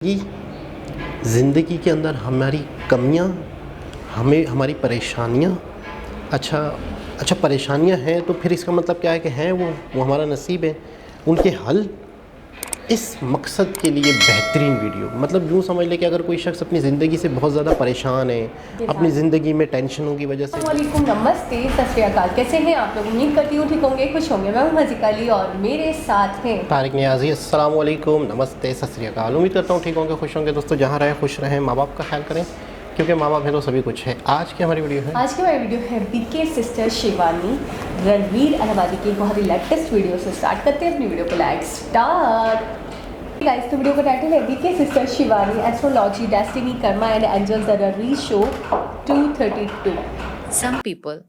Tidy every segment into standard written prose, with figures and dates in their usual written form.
कि ज़िंदगी के अंदर हमारी कमियां, हमें हमारी परेशानियां, अच्छा परेशानियां हैं तो फिर इसका मतलब क्या है कि हैं वो हमारा नसीब है। उनके हल इस मकसद के लिए बेहतरीन वीडियो, मतलब यूँ समझ ले कि अगर कोई शख्स अपनी ज़िंदगी से बहुत ज़्यादा परेशान है, अपनी ज़िंदगी में टेंशनों की वजह से। वालेकुम, नमस्ते, सत श्री अकाल। कैसे हैं आप लोग? उम्मीद करती हूँ ठीक होंगे, खुश होंगे। मैं हूँ मज़ीक अली और मेरे साथ हैं तारिक नियाज़ी। अस्सलाम वालेकुम, नमस्ते, सत श्री अकाल। उम्मीद करता हूँ ठीक होंगे, खुश होंगे। दोस्तों जहाँ रहें खुश रहें, माँ बाप का ख्याल करें, क्योंकि माँ बाप है तो सभी कुछ है। आज की हमारी वीडियो है बीके सिस्टर शिवानी रणवीर अहबादी की बहुत ही लेटेस्ट वीडियो से स्टार्ट करते हैं अपनी वीडियो को। Like start guys. तो वीडियो का टाइटल है BK sister Shivani astrology destiny karma and angels the Ranveer show 232। Some people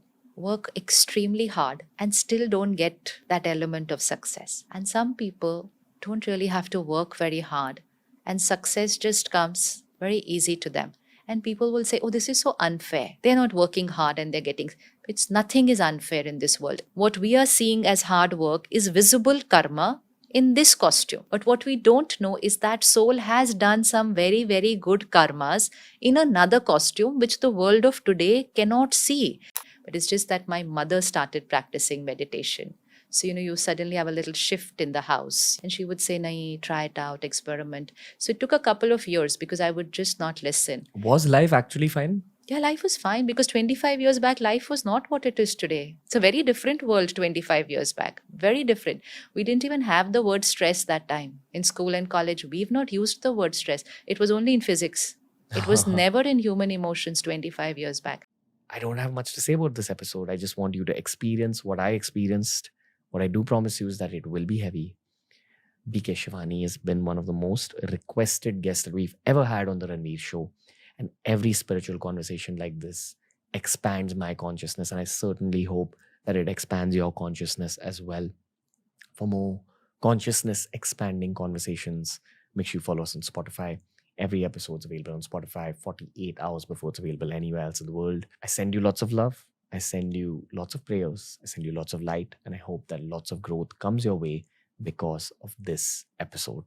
work extremely hard and still don't get that element of success. And some people don't really have to work very hard and success just comes very easy to them. And people will say, oh, this is so unfair. They're not working hard and they're getting. It's nothing is unfair in this world. What we are seeing as hard work is visible karma in this costume. But what we don't know is that soul has done some very, very good karmas in another costume, which the world of today cannot see. But it's just that my mother started practicing meditation. So, you suddenly have a little shift in the house. And she would say, Nahi, try it out, experiment. So it took a couple of years because I would just not listen. Was life actually fine? Yeah, life was fine because 25 years back, life was not what it is today. It's a very different world 25 years back. Very different. We didn't even have the word stress that time. In school and college, we've not used the word stress. It was only in physics. It was never in human emotions 25 years back. I don't have much to say about this episode. I just want you to experience what I experienced. What I do promise you is that it will be heavy. BK Shivani has been one of the most requested guests that we've ever had on the Ranveer show. And every spiritual conversation like this expands my consciousness. And I certainly hope that it expands your consciousness as well. For more consciousness expanding conversations, make sure you follow us on Spotify. Every episode's available on Spotify 48 hours before it's available anywhere else in the world. I send you lots of love. I send you lots of prayers. I send you lots of light. And I hope that lots of growth comes your way because of this episode.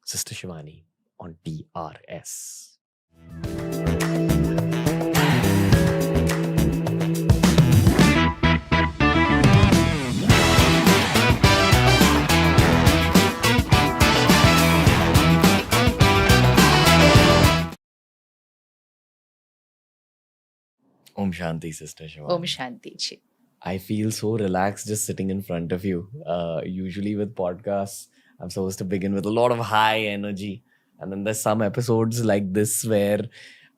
Sister Shivani on TRS. Om Shanti, Sister Shivani. Om Shanti Ji. I feel so relaxed just sitting in front of you. Usually with podcasts, I'm supposed to begin with a lot of high energy. And then there's some episodes like this where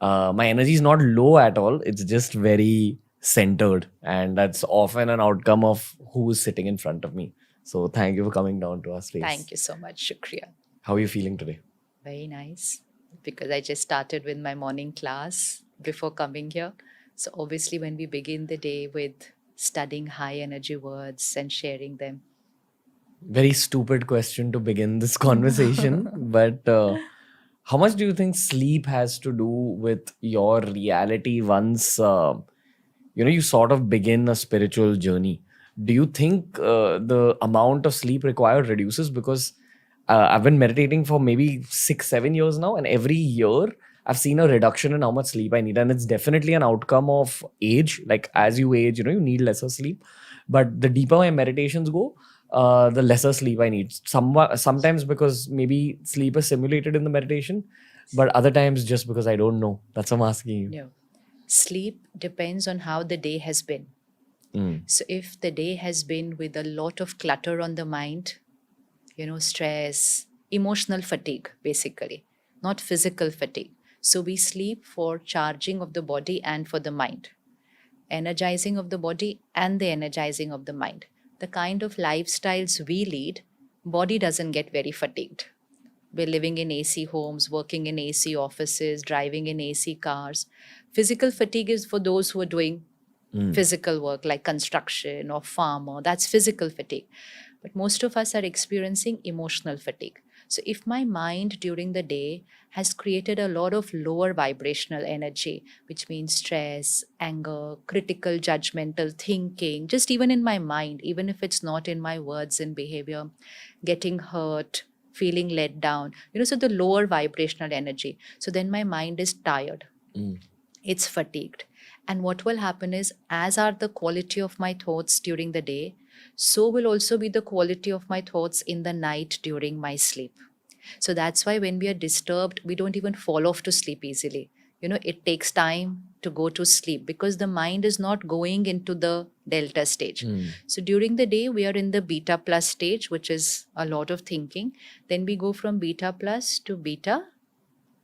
my energy is not low at all. It's just very centered. And that's often an outcome of who's sitting in front of me. So thank you for coming down to our space. Thank you so much. Shukriya. How are you feeling today? Very nice. Because I just started with my morning class before coming here. So obviously when we begin the day with studying high energy words and sharing them. Very stupid question to begin this conversation, but how much do you think sleep has to do with your reality once you sort of begin a spiritual journey? Do you think the amount of sleep required reduces? Because I've been meditating for maybe 6-7 years now, and every year I've seen a reduction in how much sleep I need. And it's definitely an outcome of age. Like as you age, you need lesser sleep. But the deeper my meditations go, the lesser sleep I need. Sometimes because maybe sleep is simulated in the meditation, but other times just because I don't know. That's what I'm asking you. No. Sleep depends on how the day has been. So if the day has been with a lot of clutter on the mind, stress, emotional fatigue, basically, not physical fatigue. So we sleep for charging of the body and for the mind, energizing of the body and the energizing of the mind. The kind of lifestyles we lead, body doesn't get very fatigued. We're living in AC homes, working in AC offices, driving in AC cars. Physical fatigue is for those who are doing physical work like construction or farmer. That's physical fatigue. But most of us are experiencing emotional fatigue. So if my mind during the day has created a lot of lower vibrational energy, which means stress, anger, critical, judgmental thinking, just even in my mind, even if it's not in my words and behavior, getting hurt, feeling let down, so the lower vibrational energy. So then my mind is tired, it's fatigued. And what will happen is, as are the quality of my thoughts during the day, so will also be the quality of my thoughts in the night during my sleep. So that's why when we are disturbed, we don't even fall off to sleep easily. It takes time to go to sleep because the mind is not going into the delta stage. So during the day, we are in the beta plus stage, which is a lot of thinking. Then we go from beta plus to beta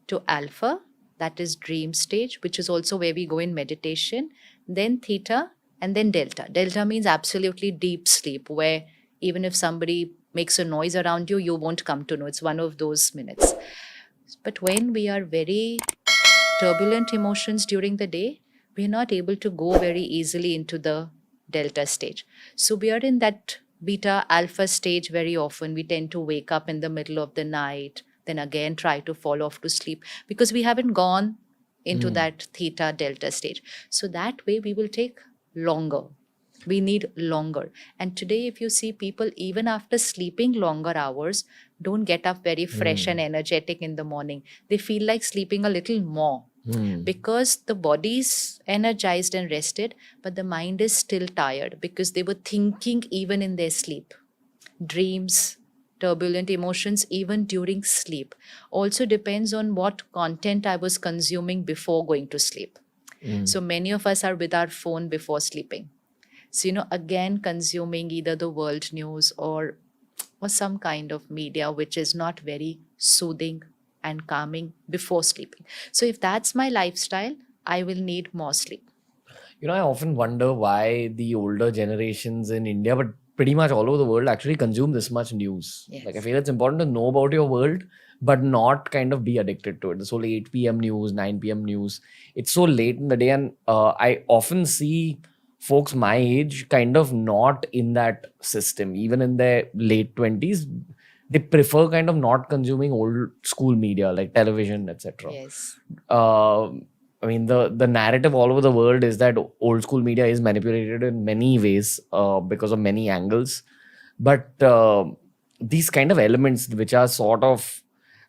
to alpha, that is dream stage, which is also where we go in meditation, then theta, and then delta. Delta means absolutely deep sleep, where even if somebody makes a noise around you, you won't come to know. It's one of those minutes. But when we are very turbulent emotions during the day, we're not able to go very easily into the delta stage. So we are in that beta alpha stage very often. We tend to wake up in the middle of the night, then again try to fall off to sleep because we haven't gone into that theta delta stage. So that way we will take longer. We need longer. And today, if you see people, even after sleeping longer hours, don't get up very fresh and energetic in the morning. They feel like sleeping a little more because the body's energized and rested, but the mind is still tired because they were thinking even in their sleep. Dreams, turbulent emotions, even during sleep. Also depends on what content I was consuming before going to sleep. So many of us are with our phone before sleeping. So, again, consuming either the world news or some kind of media which is not very soothing and calming before sleeping. So if that's my lifestyle, I will need more sleep. I often wonder why the older generations in India, but pretty much all over the world, actually consume this much news. Yes. Like, I feel it's important to know about your world, but not kind of be addicted to it. This whole 8 p.m. news, 9 p.m. news, it's so late in the day. And I often see folks my age kind of not in that system, even in their late 20s. They prefer kind of not consuming old school media like television, etc. Yes. I mean, the narrative all over the world is that old school media is manipulated in many ways because of many angles. But these kind of elements, which are sort of,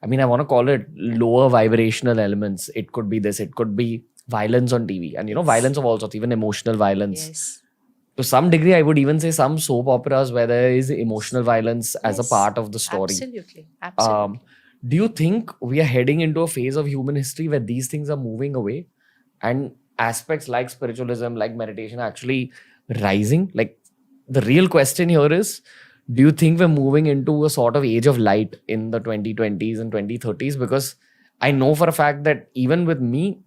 I mean, I want to call it lower vibrational elements. It could be this, it could be violence on TV. And, violence of all sorts, even emotional violence. Yes. To some degree, I would even say some soap operas where there is emotional violence as a part of the story. Absolutely. Absolutely. Do you think we are heading into a phase of human history where these things are moving away and aspects like spiritualism, like meditation are actually rising? Like, the real question here is, do you think we're moving into a sort of age of light in the 2020s and 2030s? Because I know for a fact that even with me,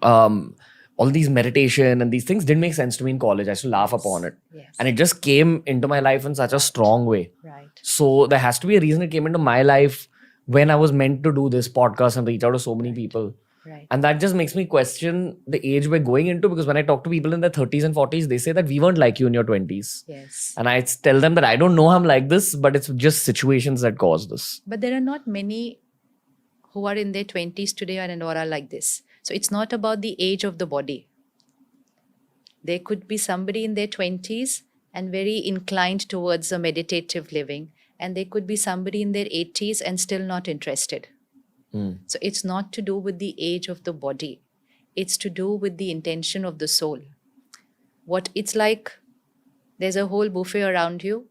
all these meditation and these things didn't make sense to me in college. I used to laugh upon it. Yes. And it just came into my life in such a strong way. Right. So there has to be a reason it came into my life when I was meant to do this podcast and reach out to so many people. Right. And that just makes me question the age we're going into, because when I talk to people in their 30s and 40s, they say that we weren't like you in your 20s. Yes. And I tell them that I don't know I'm like this, but it's just situations that cause this. But there are not many who are in their 20s today and are like this. So it's not about the age of the body. There could be somebody in their 20s and very inclined towards a meditative living. And there could be somebody in their 80s and still not interested. So it's not to do with the age of the body. It's to do with the intention of the soul. What it's like, there's a whole buffet around you.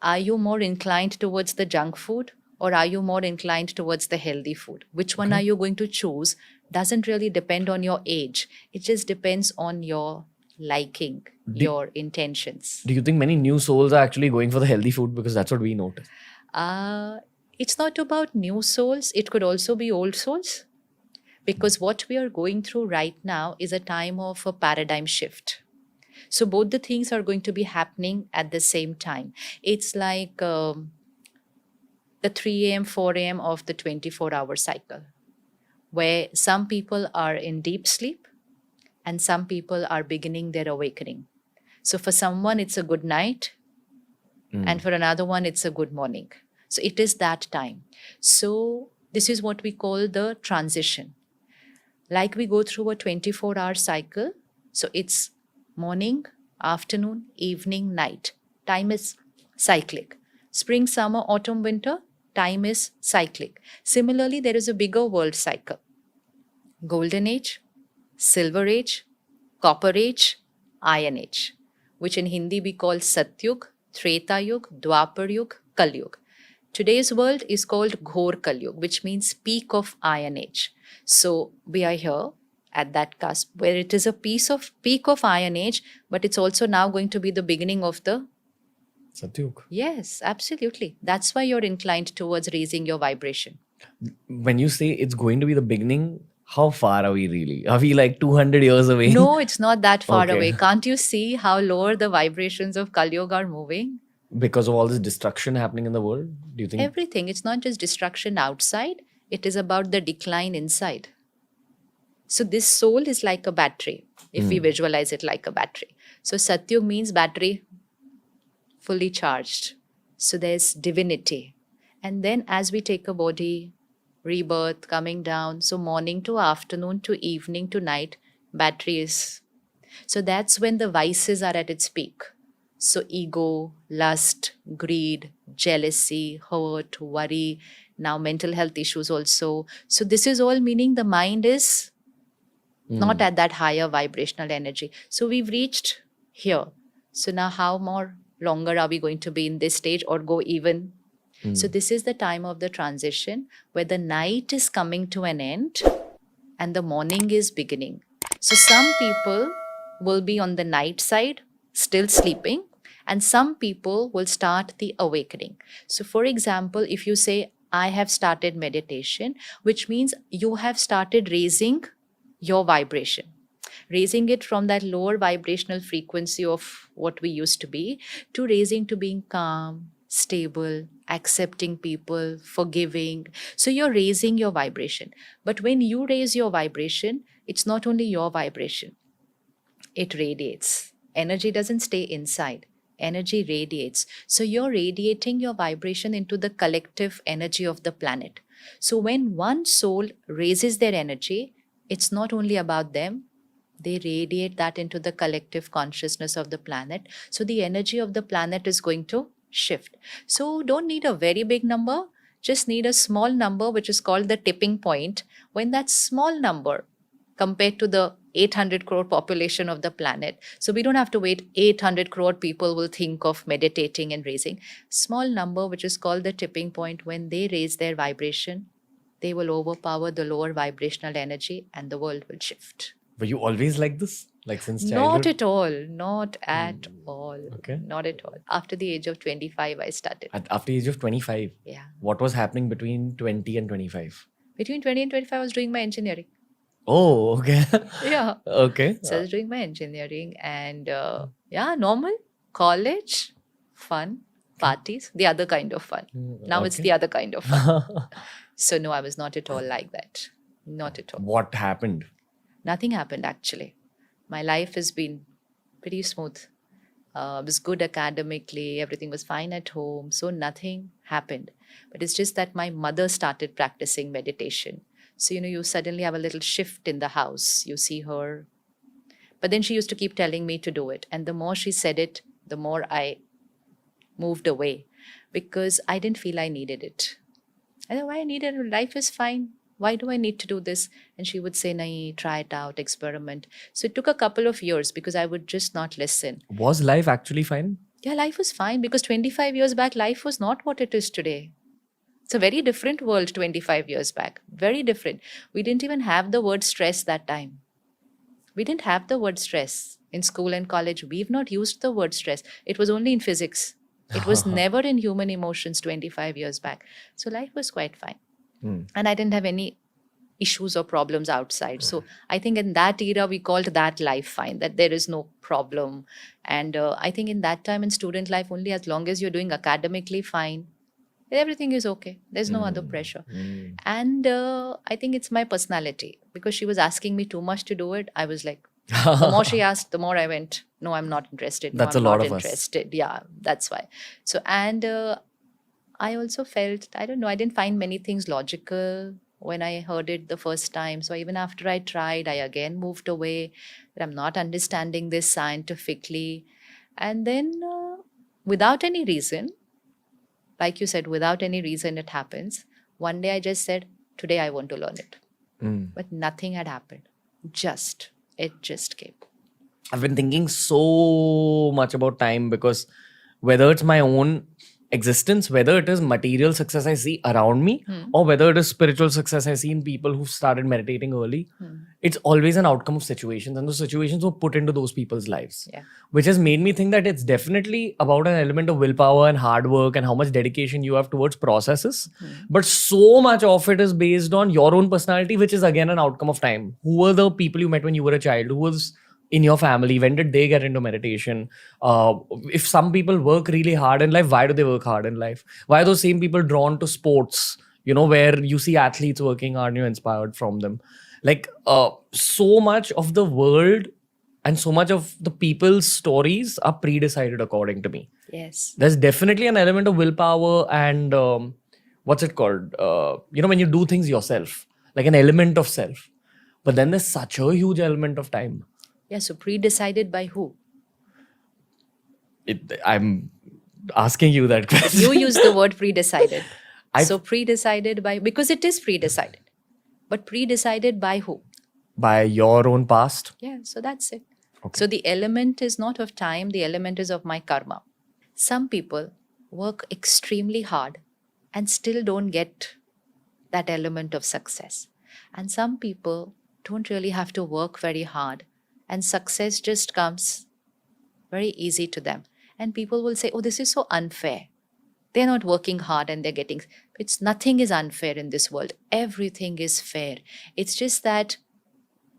Are you more inclined towards the junk food, or are you more inclined towards the healthy food? Which one are you going to choose doesn't really depend on your age. It just depends on your liking, your intentions. Do you think many new souls are actually going for the healthy food? Because that's what we notice. It's not about new souls. It could also be old souls. Because what we are going through right now is a time of a paradigm shift. So both the things are going to be happening at the same time. It's like the 3 a.m., 4 a.m. of the 24-hour cycle, where some people are in deep sleep and some people are beginning their awakening. So for someone, it's a good night, and for another one, it's a good morning. So it is that time. So this is what we call the transition. Like we go through a 24-hour cycle. So it's morning, afternoon, evening, night. Time is cyclic. Spring, summer, autumn, winter, time is cyclic. Similarly, there is a bigger world cycle. Golden Age, Silver Age, Copper Age, Iron Age, which in Hindi we call Satyug, Treta Yug, Dwapar Yug, Kal Yug. Today's world is called Ghor Kal Yug, which means peak of Iron Age. So we are here at that cusp where it is a peak of Iron Age, but it's also now going to be the beginning of the Satyug. Yes, absolutely. That's why you're inclined towards raising your vibration. When you say it's going to be the beginning, how far are we really? Are we like 200 years away? No, it's not that far Okay. away. Can't you see how lower the vibrations of Kali Yuga are moving? Because of all this destruction happening in the world, do you think? Everything. It's not just destruction outside, it is about the decline inside. So this soul is like a battery, if we visualize it like a battery. So Satyug means battery fully charged. So there's divinity. And then as we take a body, rebirth, coming down, so morning to afternoon to evening to night, battery is. So that's when the vices are at its peak. So ego, lust, greed, jealousy, hurt, worry, now mental health issues also. So this is all meaning the mind is not at that higher vibrational energy. So we've reached here. So now how more longer are we going to be in this stage or go even? So this is the time of the transition where the night is coming to an end and the morning is beginning. So some people will be on the night side, still sleeping, and some people will start the awakening. So for example, if you say, I have started meditation, which means you have started raising your vibration, raising it from that lower vibrational frequency of what we used to be to raising to being calm, stable, accepting people, forgiving. So you're raising your vibration. But when you raise your vibration, it's not only your vibration, it radiates. Energy doesn't stay inside. Energy radiates. So you're radiating your vibration into the collective energy of the planet. So when one soul raises their energy, it's not only about them, they radiate that into the collective consciousness of the planet. So the energy of the planet is going to shift. So don't need a very big number, just need a small number, which is called the tipping point. When that small number compared to the 800 crore population of the planet, so we don't have to wait 800 crore people will think of meditating and raising. Small number, which is called the tipping point, when they raise their vibration, they will overpower the lower vibrational energy and the world will shift. Were you always like this? Like since Not childhood? at all. Not at all. Okay. Not at all. After the age of 25, I started. After the age of 25, Yeah. what was happening between 20 and 25? Between 20 and 25, I was doing my engineering. Oh, okay. Yeah. Okay. So I was doing my engineering and normal, college, fun, parties, the other kind of fun. Now it's okay. the other kind of fun. So no, I was not at all like that. Not at all. What happened? Nothing happened actually. My life has been pretty smooth. I was good academically, everything was fine at home, so nothing happened. But it's just that my mother started practicing meditation. So, you suddenly have a little shift in the house. You see her. But then she used to keep telling me to do it. And the more she said it, the more I moved away because I didn't feel I needed it. I thought, why I need it? Life is fine. Why do I need to do this? And she would say, nahi, try it out, experiment. So it took a couple of years because I would just not listen. Was life actually fine? Yeah, life was fine because 25 years back, life was not what it is today. It's a very different world 25 years back. Very different. We didn't even have the word stress that time. We didn't have the word stress in school and college. We've not used the word stress. It was only in physics. It was never in human emotions 25 years back. So life was quite fine. And I didn't have any issues or problems outside. So I think in that era, we called that life fine, that there is no problem. And I think in that time in student life, only as long as you're doing academically fine, everything is okay. There's no other pressure. And I think it's my personality because she was asking me too much to do it. I was like, the more she asked, the more I went, no, I'm not interested. No, That's I'm a lot not of us. interested. Yeah, that's why. So, and I also felt, I don't know, I didn't find many things logical when I heard it the first time. So even after I tried, I again moved away, that I'm not understanding this scientifically. And then without any reason, like you said, without any reason it happens. One day I just said, today I want to learn it. But nothing had happened. It just came. I've been thinking so much about time, because whether it's my own existence, whether it is material success I see around me, or whether it is spiritual success I see in people who've started meditating early, it's always an outcome of situations, and those situations were put into those people's lives. Yeah. Which has made me think that it's definitely about an element of willpower and hard work and how much dedication you have towards processes. But so much of it is based on your own personality, which is again an outcome of time. Who were the people you met when you were a child? Who was in your family? When did they get into meditation? If some people work really hard in life, why do they work hard in life? Why are those same people drawn to sports, where you see athletes working hard and you're inspired from them? Like, so much of the world and so much of the people's stories are pre-decided according to me. Yes. There's definitely an element of willpower and what's it called? When you do things yourself, like an element of self. But then there's such a huge element of time. Yeah, so pre-decided by who? I'm asking you that question. You use the word pre-decided. So pre-decided by, because it is pre-decided. But pre-decided by who? By your own past. Yeah, so that's it. Okay. So the element is not of time, the element is of my karma. Some people work extremely hard and still don't get that element of success. And some people don't really have to work very hard, and success just comes very easy to them. And people will say, oh, this is so unfair. They're not working hard and they're getting... Nothing is unfair in this world. Everything is fair. It's just that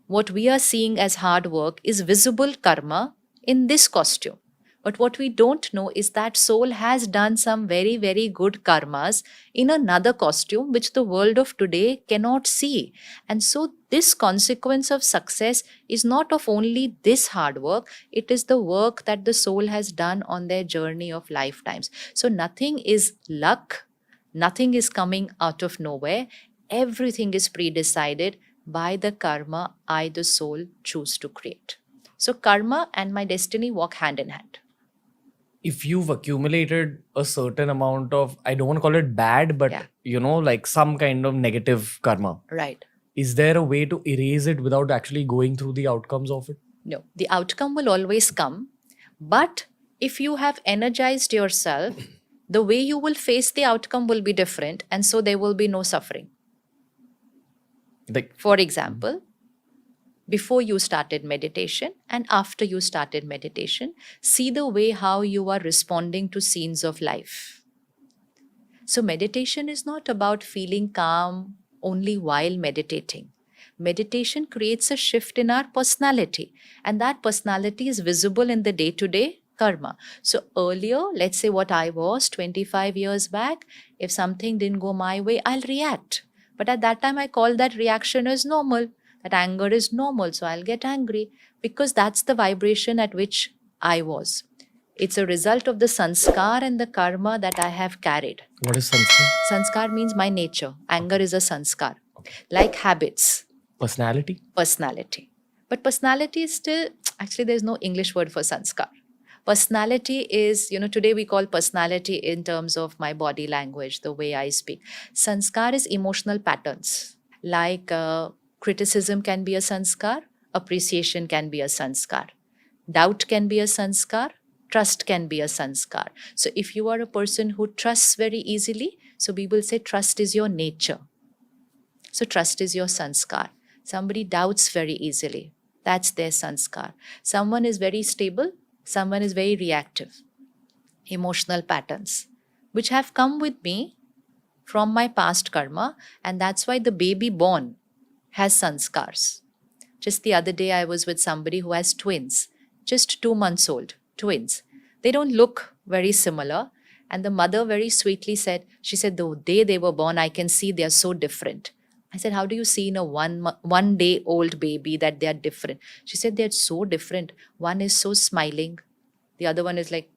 what we are seeing as hard work is visible karma in this costume. But what we don't know is that soul has done some very, very good karmas in another costume, which the world of today cannot see. And so this consequence of success is not of only this hard work, it is the work that the soul has done on their journey of lifetimes. So nothing is luck, nothing is coming out of nowhere. Everything is pre-decided by the karma I, the soul, choose to create. So karma and my destiny walk hand in hand. If you've accumulated a certain amount of, I don't want to call it bad, but like some kind of negative karma. Right. Is there a way to erase it without actually going through the outcomes of it? No, the outcome will always come. But if you have energized yourself, the way you will face the outcome will be different. And so there will be no suffering. For example, before you started meditation and after you started meditation, see the way how you are responding to scenes of life. So meditation is not about feeling calm only while meditating. Meditation creates a shift in our personality, and that personality is visible in the day-to-day karma. So earlier, let's say what I was 25 years back, if something didn't go my way, I'll react. But at that time, I call that reaction as normal. That anger is normal, so I'll get angry because that's the vibration at which I was. It's a result of the sanskar and the karma that I have carried. What is sanskar? Sanskar means my nature. Anger is a sanskar. Like habits. Personality? Personality. But personality is still, actually there's no English word for sanskar. Personality is, today we call personality in terms of my body language, the way I speak. Sanskar is emotional patterns. Like criticism can be a sanskar, appreciation can be a sanskar, doubt can be a sanskar, trust can be a sanskar. So if you are a person who trusts very easily, so we will say trust is your nature. So trust is your sanskar. Somebody doubts very easily, that's their sanskar. Someone is very stable, someone is very reactive. Emotional patterns, which have come with me from my past karma, and that's why the baby born has sanskars. Just the other day, I was with somebody who has twins, just 2 months old, twins. They don't look very similar. And the mother very sweetly said, she said, the day they were born, I can see they are so different. I said, how do you see in a one day old baby that they are different? She said, they're so different. One is so smiling. The other one is like,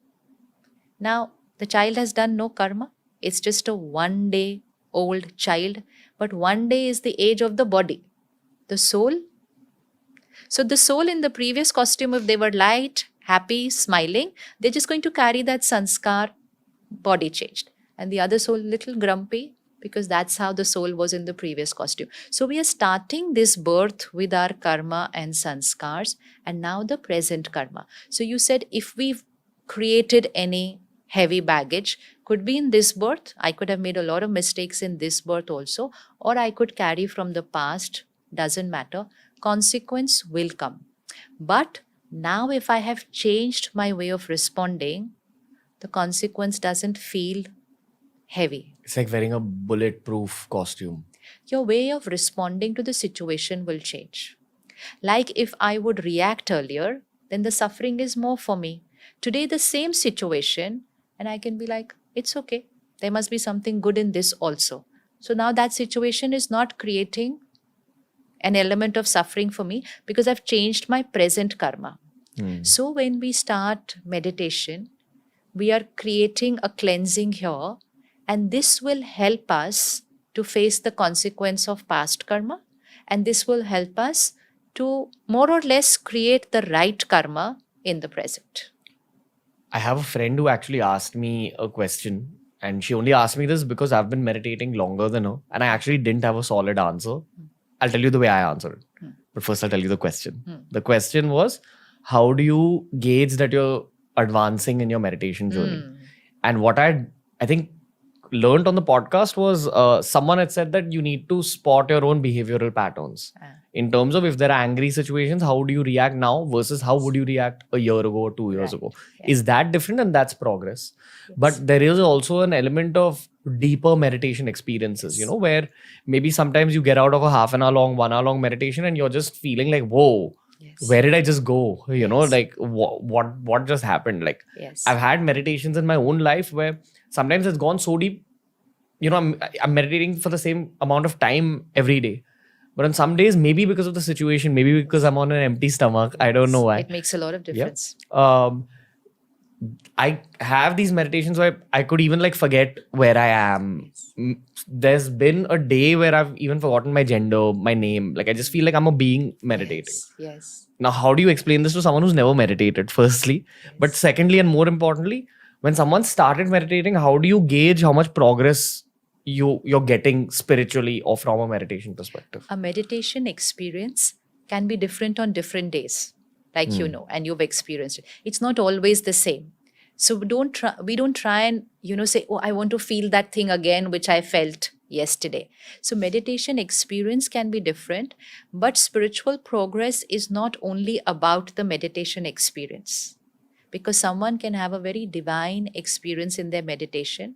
now the child has done no karma. It's just a 1 day old child. But 1 day is the age of the body. The soul. So the soul in the previous costume, if they were light, happy, smiling, they're just going to carry that sanskar, body changed. and the other soul little grumpy, because that's how the soul was in the previous costume. So we are starting this birth with our karma and sanskars, and now the present karma. So you said if we've created any heavy baggage, could be in this birth, I could have made a lot of mistakes in this birth also, or I could carry from the past, doesn't matter. Consequence will come. But now, if I have changed my way of responding, the consequence doesn't feel heavy. It's like wearing a bulletproof costume. Your way of responding to the situation will change. Like if I would react earlier, then the suffering is more for me. Today, the same situation, and I can be like, it's okay. There must be something good in this also. So now that situation is not creating an element of suffering for me because I've changed my present karma. So when we start meditation, we are creating a cleansing here, and this will help us to face the consequence of past karma, and this will help us to more or less create the right karma in the present. I have a friend who actually asked me a question, and she only asked me this because I've been meditating longer than her, and I actually didn't have a solid answer. I'll tell you the way I answered it. But first I'll tell you the question. The question was, how do you gauge that you're advancing in your meditation journey? And what I think learned on the podcast was someone had said that you need to spot your own behavioral patterns. In terms of if there are angry situations, how do you react now versus how would you react a year ago or 2 years ago? Is that different? And that's progress. But there is also an element of deeper meditation experiences, you know, where maybe sometimes you get out of a half an hour long, 1 hour long meditation and you're just feeling like, whoa, where did I just go? You know, like what just happened? Like I've had meditations in my own life where sometimes it's gone so deep, you know, I'm meditating for the same amount of time every day. But on some days, maybe because of the situation, maybe because I'm on an empty stomach, I don't know why. It makes a lot of difference. I have these meditations where I could even like forget where I am. There's been a day where I've even forgotten my gender, my name. Like I just feel like I'm a being meditating. Yes. Now, how do you explain this to someone who's never meditated, firstly? But secondly, and more importantly, when someone started meditating, how do you gauge how much progress you're getting spiritually or from a meditation perspective? A meditation experience can be different on different days, like you know, and you've experienced it. It's not always the same. So we don't try and, you know, say, oh, I want to feel that thing again, which I felt yesterday. So meditation experience can be different, but spiritual progress is not only about the meditation experience, because someone can have a very divine experience in their meditation,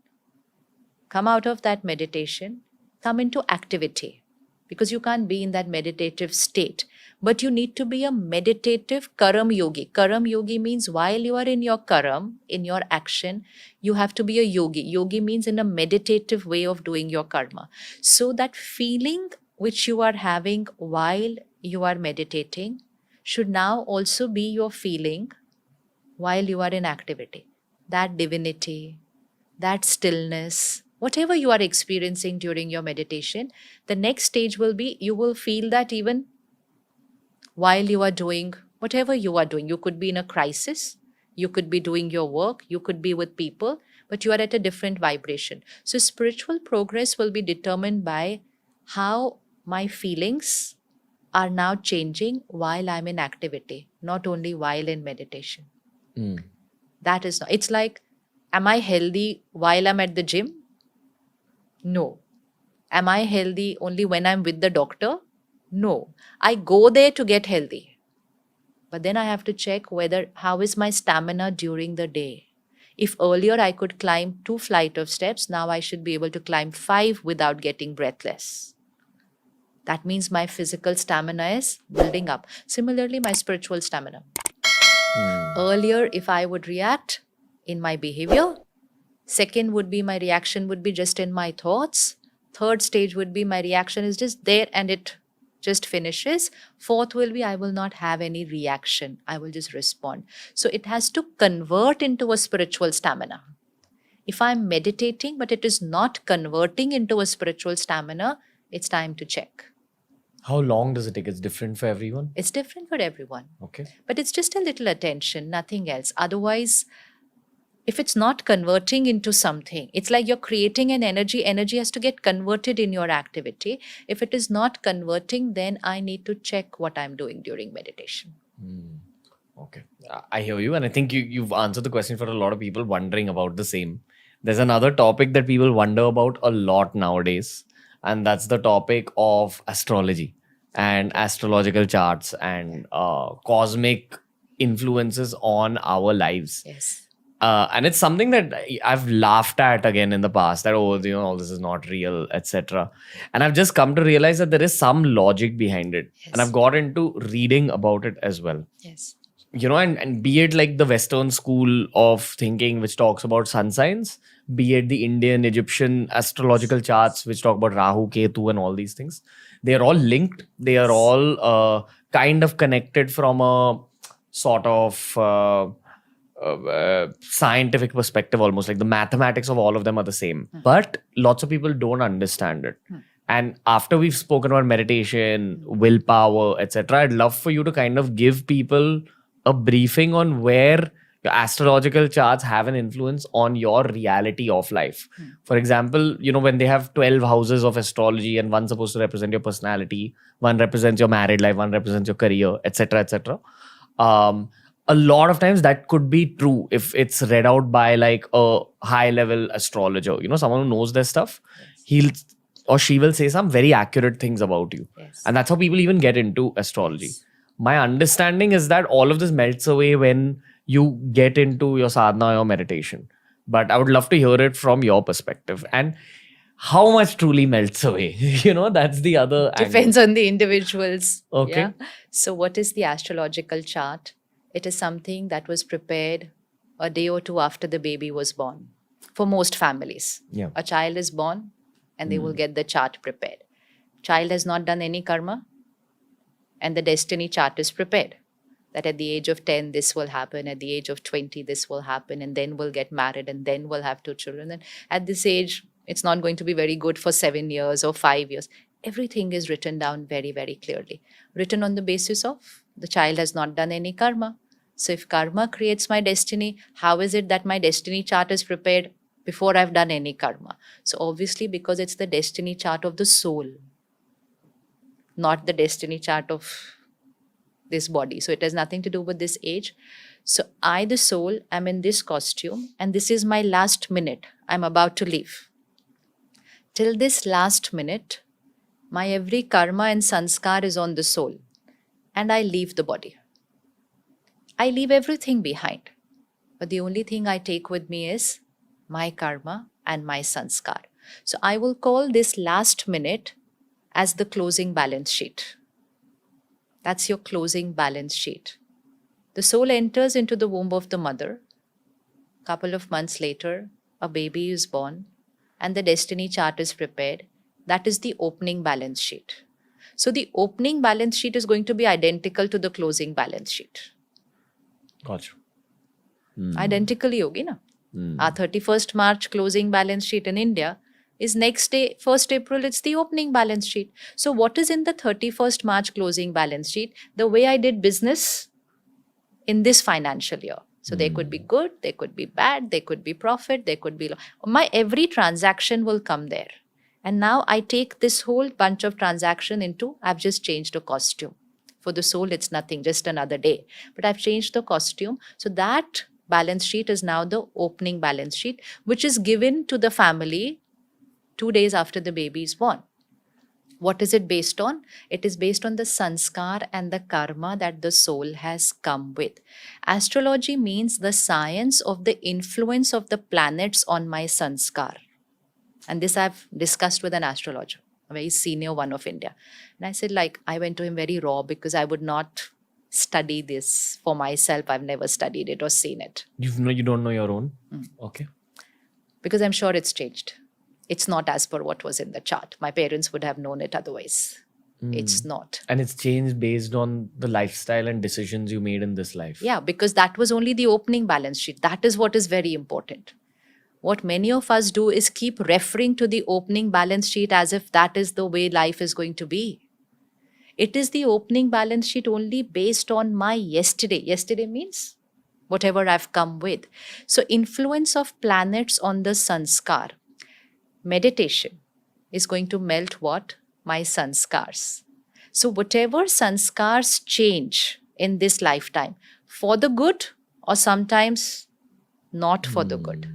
come out of that meditation, come into activity, because you can't be in that meditative state. But you need to be a meditative karam yogi. Karam yogi means while you are in your karam, in your action, you have to be a yogi. Yogi means in a meditative way of doing your karma. So that feeling which you are having while you are meditating should now also be your feeling while you are in activity. That divinity, that stillness, whatever you are experiencing during your meditation, the next stage will be you will feel that even while you are doing whatever you are doing. You could be in a crisis, you could be doing your work, you could be with people, but you are at a different vibration. So spiritual progress will be determined by how my feelings are now changing while I'm in activity, not only while in meditation. That is not, it's like, am I healthy while I'm at the gym? No. Am I healthy only when I'm with the doctor? No. I go there to get healthy. But then I have to check how is my stamina during the day. If earlier I could climb 2 flights of steps, now I should be able to climb 5 without getting breathless. That means my physical stamina is building up. Similarly, my spiritual stamina. Earlier, if I would react in my behavior, second would be my reaction would be just in my thoughts. Third stage would be my reaction is just there and it just finishes. Fourth will be I will not have any reaction. I will just respond. So it has to convert into a spiritual stamina. If I'm meditating, but it is not converting into a spiritual stamina, it's time to check. How long does it take? It's different for everyone? It's different for everyone. Okay. But it's just a little attention, nothing else. Otherwise, if it's not converting into something, it's like you're creating an energy. Energy has to get converted in your activity. If it is not converting, then I need to check what I'm doing during meditation. Okay. I hear you. And I think you've answered the question for a lot of people wondering about the same. There's another topic that people wonder about a lot nowadays. And that's the topic of astrology and astrological charts and cosmic influences on our lives. Yes. And it's something that I've laughed at again in the past, that, oh, all this is not real, etc. And I've just come to realize that there is some logic behind it. Yes. And I've got into reading about it as well. Yes. And be it like the Western school of thinking, which talks about sun signs, be it the Indian, Egyptian astrological charts, which talk about Rahu, Ketu, and all these things. They are all linked. They are all kind of connected from a sort of scientific perspective, almost like the mathematics of all of them are the same. But lots of people don't understand it. And after we've spoken about meditation, willpower, etc., I'd love for you to kind of give people a briefing on where your astrological charts have an influence on your reality of life. For example, when they have 12 houses of astrology and one's supposed to represent your personality, one represents your married life, one represents your career, etc., etc. A lot of times that could be true if it's read out by like a high level astrologer, someone who knows their stuff. He'll or she will say some very accurate things about you. Yes. And that's how people even get into astrology. My understanding is that all of this melts away when you get into your sadhana or meditation. But I would love to hear it from your perspective. And how much truly melts away? That's the other Depends on the individuals. Okay. Yeah? So what is the astrological chart? It is something that was prepared a day or two after the baby was born. For most families. Yeah. A child is born and they will get the chart prepared. Child has not done any karma and the destiny chart is prepared. That at the age of 10, this will happen. At the age of 20, this will happen. And then we'll get married and then we'll have 2 children. And at this age, it's not going to be very good for 7 years or 5 years. Everything is written down very, very clearly. Written on the basis of the child has not done any karma. So if karma creates my destiny, how is it that my destiny chart is prepared before I've done any karma? So obviously because it's the destiny chart of the soul, not the destiny chart of this body. So it has nothing to do with this age. So I, the soul, am in this costume and this is my last minute. I'm about to leave. Till this last minute, my every karma and sanskar is on the soul and I leave the body. I leave everything behind. But the only thing I take with me is my karma and my sanskar. So I will call this last minute as the closing balance sheet. That's your closing balance sheet. The soul enters into the womb of the mother. Couple of months later, a baby is born and the destiny chart is prepared. That is the opening balance sheet. So the opening balance sheet is going to be identical to the closing balance sheet. Gotcha. Identically hogi na. Our 31st March closing balance sheet in India is next day, 1st April, it's the opening balance sheet. So what is in the 31st March closing balance sheet? The way I did business in this financial year. So they could be good, they could be bad, they could be profit, they could be my every transaction will come there. And now I take this whole bunch of transaction into, I've just changed a costume. For the soul, it's nothing, just another day. But I've changed the costume. So that balance sheet is now the opening balance sheet, which is given to the family 2 days after the baby is born. What is it based on? It is based on the sanskar and the karma that the soul has come with. Astrology means the science of the influence of the planets on my sanskar. And this I've discussed with an astrologer, a very senior one of India. And I said, I went to him very raw because I would not study this for myself. I've never studied it or seen it. You don't know your own? Okay. Because I'm sure it's changed. It's not as per what was in the chart. My parents would have known it otherwise. It's not. And it's changed based on the lifestyle and decisions you made in this life. Yeah, because that was only the opening balance sheet. That is what is very important. What many of us do is keep referring to the opening balance sheet as if that is the way life is going to be. It is the opening balance sheet only based on my yesterday. Yesterday means whatever I've come with. So, influence of planets on the sanskar. Meditation is going to melt what? My sanskars. So, whatever sanskars change in this lifetime, for the good or sometimes not for the good.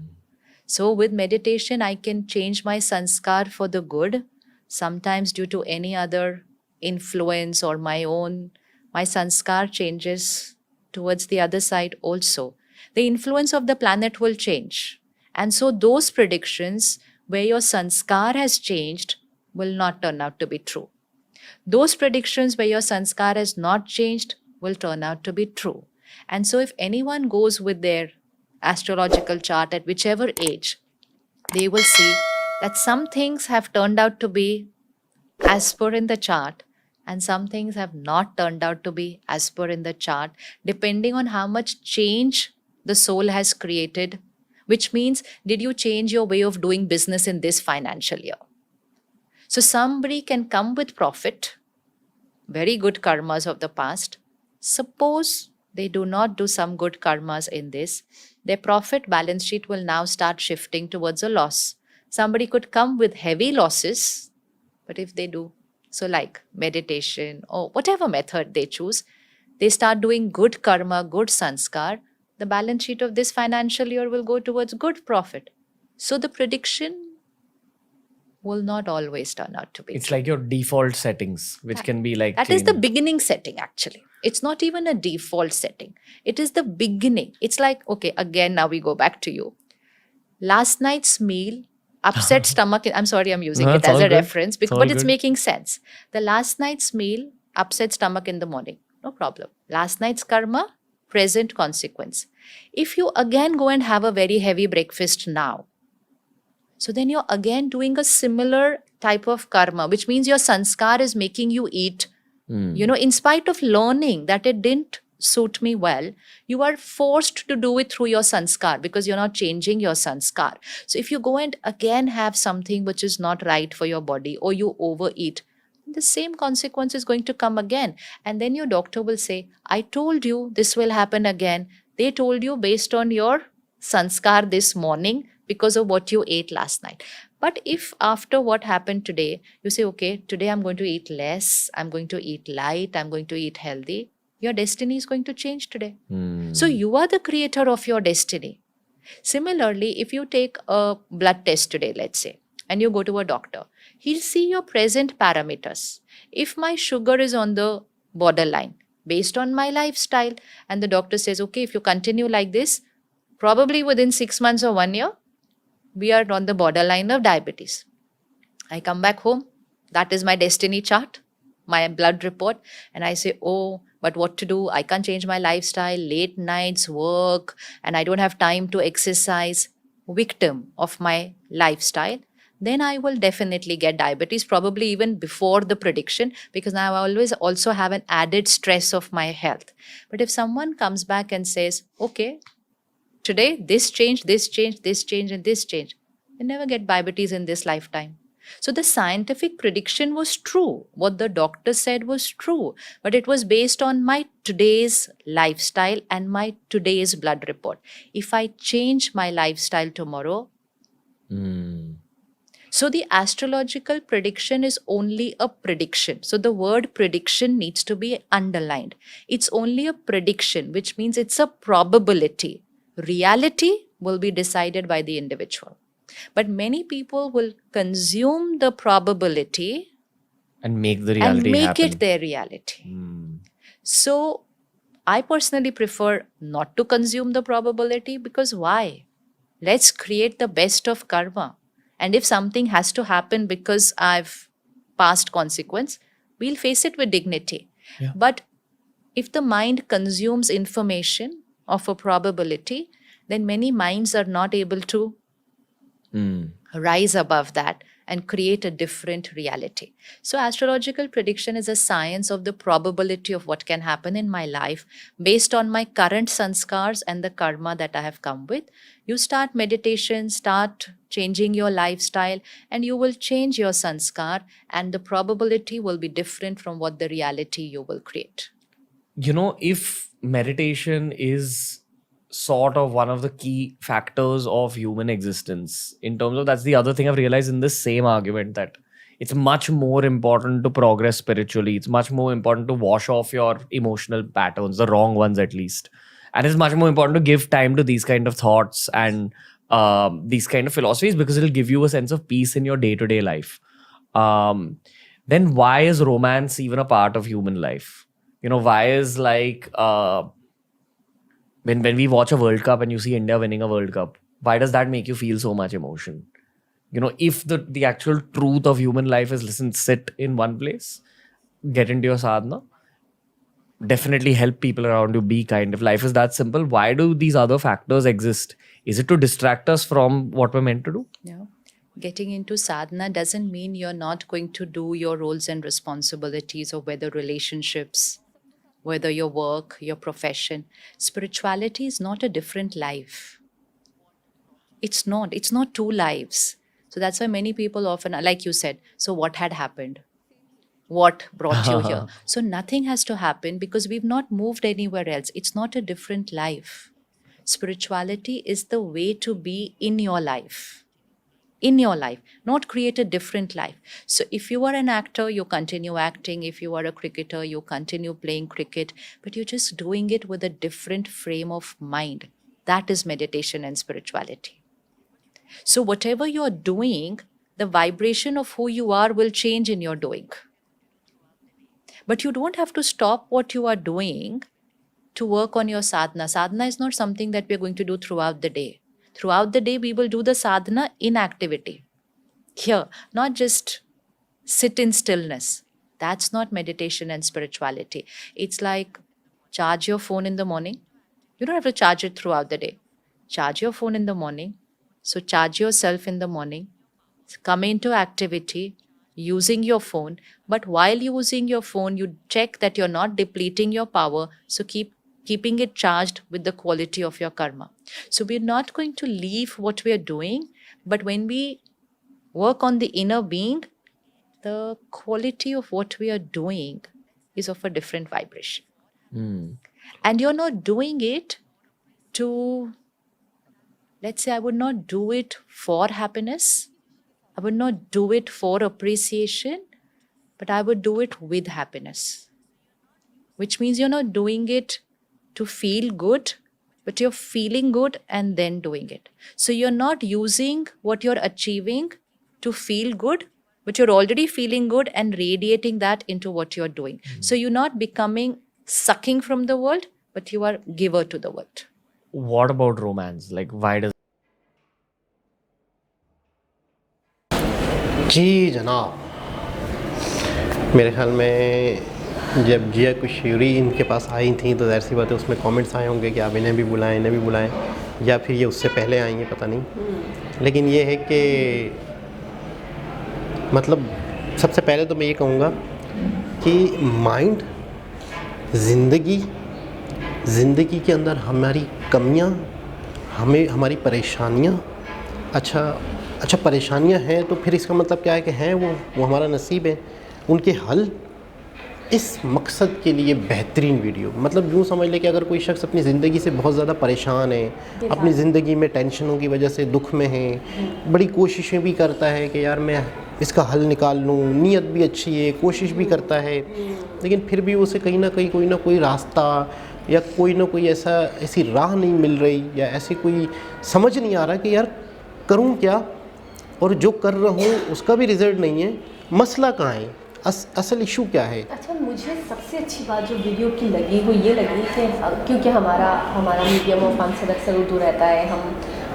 So, with meditation, I can change my sanskar for the good, sometimes due to any other influence or my sanskar changes towards the other side also. The influence of the planet will change. And so, those predictions where your sanskar has changed will not turn out to be true. Those predictions where your sanskar has not changed will turn out to be true. And so, if anyone goes with their astrological chart at whichever age, they will see that some things have turned out to be as per in the chart, and some things have not turned out to be as per in the chart, depending on how much change the soul has created. Which means, did you change your way of doing business in this financial year? So, somebody can come with profit, very good karmas of the past. Suppose they do not do some good karmas in this, their profit balance sheet will now start shifting towards a loss. Somebody could come with heavy losses, but if they do, so like meditation or whatever method they choose, they start doing good karma, good sanskar, the balance sheet of this financial year will go towards good profit. So the prediction will not always turn out to be It's true. like your default settings, which can be like That is the changed. beginning setting, actually. It's not even a default setting. It is the beginning. It's like, okay, again, now we go back to you. Last night's meal upset stomach. I'm sorry, I'm using No, it it's as all a good. reference, It's all but it's good. making sense. The last night's meal upset stomach in the morning. No problem. Last night's karma, present consequence. If you again go and have a very heavy breakfast now, so then you're again doing a similar type of karma, which means your sanskar is making you eat. In spite of learning that it didn't suit me well, you are forced to do it through your sanskar because you're not changing your sanskar. So if you go and again have something which is not right for your body or you overeat, the same consequence is going to come again. And then your doctor will say, I told you this will happen again. They told you based on your sanskar this morning because of what you ate last night. But if after what happened today, you say, okay, today I'm going to eat less, I'm going to eat light, I'm going to eat healthy, your destiny is going to change today. So you are the creator of your destiny. Similarly, if you take a blood test today, let's say, and you go to a doctor, he'll see your present parameters. If my sugar is on the borderline based on my lifestyle, and the doctor says, okay, if you continue like this, probably within 6 months or 1 year, we are on the borderline of diabetes. I come back home, that is my destiny chart, my blood report, and I say, oh, but what to do? I can't change my lifestyle, late nights, work, and I don't have time to exercise. Victim of my lifestyle, then I will definitely get diabetes, probably even before the prediction, because now I always also have an added stress of my health. But if someone comes back and says, okay, today this changed, this changed, this changed, and this changed, you never get diabetes in this lifetime. So the scientific prediction was true. What the doctor said was true, but it was based on my today's lifestyle and my today's blood report. If I change my lifestyle tomorrow, so the astrological prediction is only a prediction. So the word prediction needs to be underlined. It's only a prediction, which means it's a probability. Reality will be decided by the individual. But many people will consume the probability and make the reality and make happen. it their reality. So I personally prefer not to consume the probability, because why? Let's create the best of karma. And if something has to happen because I've passed consequence, we'll face it with dignity. Yeah. But if the mind consumes information of a probability, then many minds are not able to rise above that and create a different reality. So astrological prediction is a science of the probability of what can happen in my life based on my current sanskars and the karma that I have come with. You start meditation, start changing your lifestyle, and you will change your sanskar, and the probability will be different from what the reality you will create. If meditation is sort of one of the key factors of human existence. In terms of, that's the other thing I've realized in this same argument, that it's much more important to progress spiritually. It's much more important to wash off your emotional patterns, the wrong ones at least. And it's much more important to give time to these kind of thoughts and these kind of philosophies, because it'll give you a sense of peace in your day-to-day life. Then why is romance even a part of human life? Why is like when we watch a World Cup and you see India winning a World Cup, why does that make you feel so much emotion? If the actual truth of human life is, listen, sit in one place, get into your sadhana, definitely help people around you, be kind. If life is that simple, why do these other factors exist? Is it to distract us from what we're meant to do? Yeah. Getting into sadhana doesn't mean you're not going to do your roles and responsibilities, or whether relationships, whether your work, your profession. Spirituality is not a different life. It's not two lives. So that's why many people often, like you said, so what had happened? What brought you here? So nothing has to happen, because we've not moved anywhere else. It's not a different life. Spirituality is the way to be in your life, not create a different life. So if you are an actor, you continue acting. If you are a cricketer, you continue playing cricket, but you're just doing it with a different frame of mind. That is meditation and spirituality. So whatever you're doing, the vibration of who you are will change in your doing. But you don't have to stop what you are doing to work on your sadhana. Sadhana is not something that we're going to do throughout the day. Throughout the day, we will do the sadhana in activity. Here, not just sit in stillness. That's not meditation and spirituality. It's like charge your phone in the morning. You don't have to charge it throughout the day. Charge your phone in the morning. So charge yourself in the morning. Come into activity using your phone. But while using your phone, you check that you're not depleting your power. So keeping it charged with the quality of your karma. So we're not going to leave what we're doing, but when we work on the inner being, the quality of what we are doing is of a different vibration. And you're not doing it to, let's say, I would not do it for happiness. I would not do it for appreciation, but I would do it with happiness. Which means you're not doing it to feel good, but you're feeling good and then doing it. So you're not using what you're achieving to feel good, but you're already feeling good and radiating that into what you're doing. So you're not becoming sucking from the world, but you are giver to the world. What about romance? Like, why does जी जनाब, मेरे ख्याल में जब जिया कुशूरी इनके पास आई थी तो ज़ाहिर सी बात है उसमें कमेंट्स आए होंगे कि आप इन्हें भी बुलाएं, या फिर ये उससे पहले आई हैं, पता नहीं। लेकिन ये है कि मतलब सबसे पहले तो मैं ये कहूँगा कि माइंड, ज़िंदगी के अंदर हमारी कमियाँ, हमारी परेशानियाँ, अच्छा परेशानियाँ हैं तो फिर इसका मतलब क्या है कि हैं वो हमारा नसीब है। उनके हल इस मकसद के लिए बेहतरीन वीडियो, मतलब यूँ समझ ले कि अगर कोई शख्स अपनी ज़िंदगी से बहुत ज़्यादा परेशान है, अपनी ज़िंदगी में टेंशनों की वजह से दुख में है, बड़ी कोशिशें भी करता है कि यार मैं इसका हल निकाल लूँ, नीयत भी अच्छी है, कोशिश भी करता है, लेकिन फिर भी उसे कहीं ना कहीं कोई ना कोई रास्ता या कोई ना कोई ऐसी राह नहीं मिल रही, या ऐसी कोई समझ नहीं आ रहा कि यार करूँ क्या, और जो कर रहा हूँ उसका भी रिज़ल्ट नहीं है। मसला कहाँ है, असल इशू क्या है? अच्छा, मुझे सबसे अच्छी बात जो वीडियो की लगी वो ये लगी कि क्योंकि हमारा मीडियम ऑफ आंसर अक्सर उर्दू रहता है,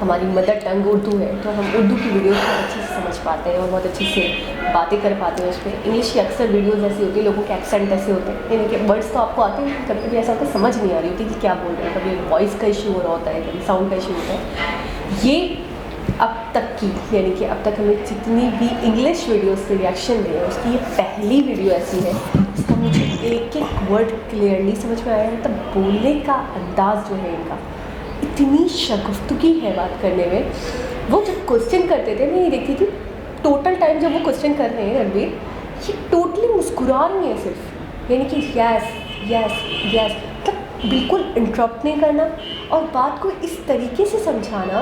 हमारी मदर टंग उर्दू है, तो हम उर्दू की वीडियो बहुत अच्छे से समझ पाते हैं और बहुत अच्छे से बातें कर पाते हैं उस पर। इंग्लिश की अक्सर वीडियोज़ ऐसी होती है, लोगों के एक्सेंट ऐसे होते हैं, यानी कि वर्ड्स तो आपको आते हैं, कभी कभी ऐसा होता है समझ नहीं आ रही होती कि क्या बोल रहे हैं, कभी वॉइस का इशू हो रहा होता है, कभी साउंड का इशू होता है। ये अब तक की, यानी कि अब तक हमें जितनी भी इंग्लिश वीडियोस के रिएक्शन मिले हैं उसकी ये पहली वीडियो ऐसी है जिसका मुझे एक वर्ड क्लियरली समझ में आया। मतलब बोलने का अंदाज़ जो है इनका, इतनी शगुफ्तगी है बात करने में। वो जब क्वेश्चन करते थे मैं ये देखती थी टोटल टाइम जब वो क्वेश्चन कर रहे हैं रणवीर, ये टोटली मुस्कुरा रही हैं सिर्फ, यानी कि यस यस यस, मतलब बिल्कुल इंटरप्ट नहीं करना, और बात को इस तरीके से समझाना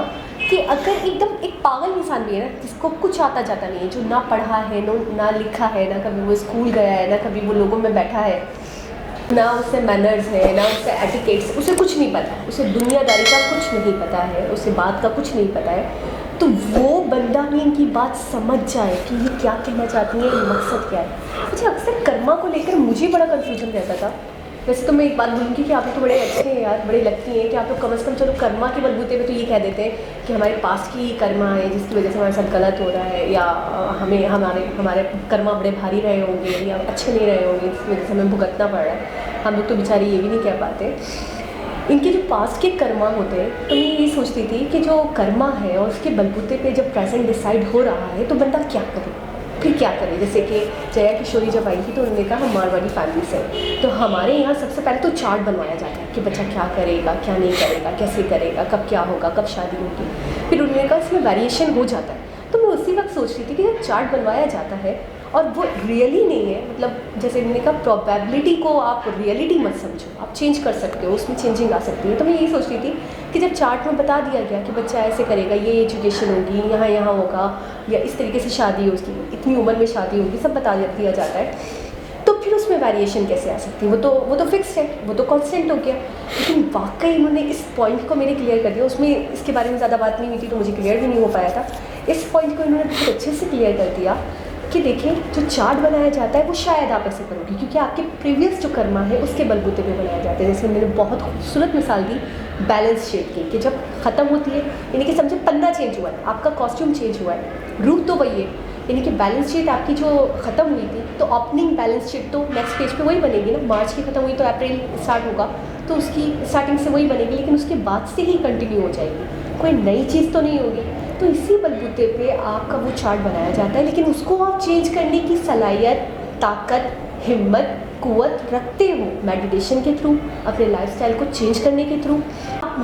कि अगर एकदम एक पागल इंसान भी है ना, जिसको कुछ आता जाता नहीं है, जो ना पढ़ा है, ना लिखा है, ना कभी वो स्कूल गया है, ना कभी वो लोगों में बैठा है, ना उसे मैनर्स है, ना उसे एटिकेट्स, उसे कुछ नहीं पता, उसे दुनियादारी का कुछ नहीं पता है, उसे बात का कुछ नहीं पता है, तो वो बंदा भी इनकी बात समझ जाए कि ये क्या कहना चाहती है, मकसद क्या है। मुझे अक्सर कर्मा को लेकर मुझे बड़ा कन्फ्यूजन रहता था। वैसे तो मैं एक बात बोलूँगी कि आप लोग तो बड़े अच्छे हैं यार, बड़े लगती हैं कि आप लोग कम से कम चलो कर्मा के बलबूते पे तो ये कह देते हैं कि हमारे पास की कर्मा है जिसकी वजह से हमारे साथ गलत हो रहा है, या हमें हमारे कर्मा बड़े भारी रहे होंगे या अच्छे नहीं रहे होंगे, इसकी वजह से हमें भुगतना पड़ रहा है। हम लोग तो बेचारे ये भी नहीं कह पाते। इनके जो पास्ट के कर्मा होते हैं, तो मैं ये सोचती थी कि जो कर्मा है और उसके बलबूते पे जब प्रेजेंट डिसाइड हो रहा है तो बंदा क्या करे, फिर क्या करे। जैसे कि जया किशोरी जब आई थी तो उन्होंने कहा हम मारवाड़ी फैमिली से, तो हमारे यहाँ सबसे पहले तो चार्ट बनवाया जाता है कि बच्चा क्या करेगा, क्या नहीं करेगा, कैसे करेगा, कब क्या होगा, कब शादी होगी। फिर उन्होंने कहा इसमें वेरिएशन हो जाता है। तो मैं उसी वक्त सोच रही थी कि जब चार्ट बनवाया जाता है और वो रियली नहीं है, मतलब जैसे मैंने कहा प्रोबेबिलिटी को आप रियलिटी मत समझो, आप चेंज कर सकते हो, उसमें चेंजिंग आ सकती है। तो मैं यही सोच रही थी कि जब चार्ट में बता दिया गया कि बच्चा ऐसे करेगा, ये एजुकेशन होगी, यहाँ होगा, या इस तरीके से शादी हो, उसकी इतनी उम्र में शादी होगी, सब बता दिया जाता है, तो फिर उसमें वेरिएशन कैसे आ सकती है। वो तो फिक्स है, वो तो कॉन्स्टेंट हो गया। लेकिन वाकई उन्होंने इस पॉइंट को मेरे क्लियर कर दिया। उसमें इसके बारे में ज़्यादा बात नहीं हुई थी तो मुझे क्लियर भी नहीं हो पाया था। इस पॉइंट को इन्होंने बहुत अच्छे से क्लियर कर दिया कि देखिए जो चार्ट बनाया जाता है वो शायद आप ऐसे करोगे क्योंकि आपके प्रीवियस जो कर्मा है उसके बलबूते पे बनाया जाता है। जैसे मैंने बहुत खूबसूरत मिसाल दी बैलेंस शीट की, कि जब ख़त्म होती है यानी कि समझे पन्ना चेंज हुआ है, आपका कॉस्ट्यूम चेंज हुआ है, रूप तो वही है, यानी कि बैलेंस शीट आपकी जो ख़त्म हुई थी तो ओपनिंग बैलेंस शीट तो नेक्स्ट पेज पे वही बनेगी ना। मार्च की ख़त्म हुई तो अप्रैल स्टार्ट होगा तो उसकी स्टार्टिंग से वही बनेगी, लेकिन उसके बाद से ही कंटिन्यू हो जाएगी, कोई नई चीज़ तो नहीं होगी। तो इसी बलबूते पे आपका वो चार्ट बनाया जाता है, लेकिन उसको आप चेंज करने की सलाहियत, ताकत, हिम्मत, कुव्वत रखते हो मेडिटेशन के थ्रू, अपने लाइफस्टाइल को चेंज करने के थ्रू।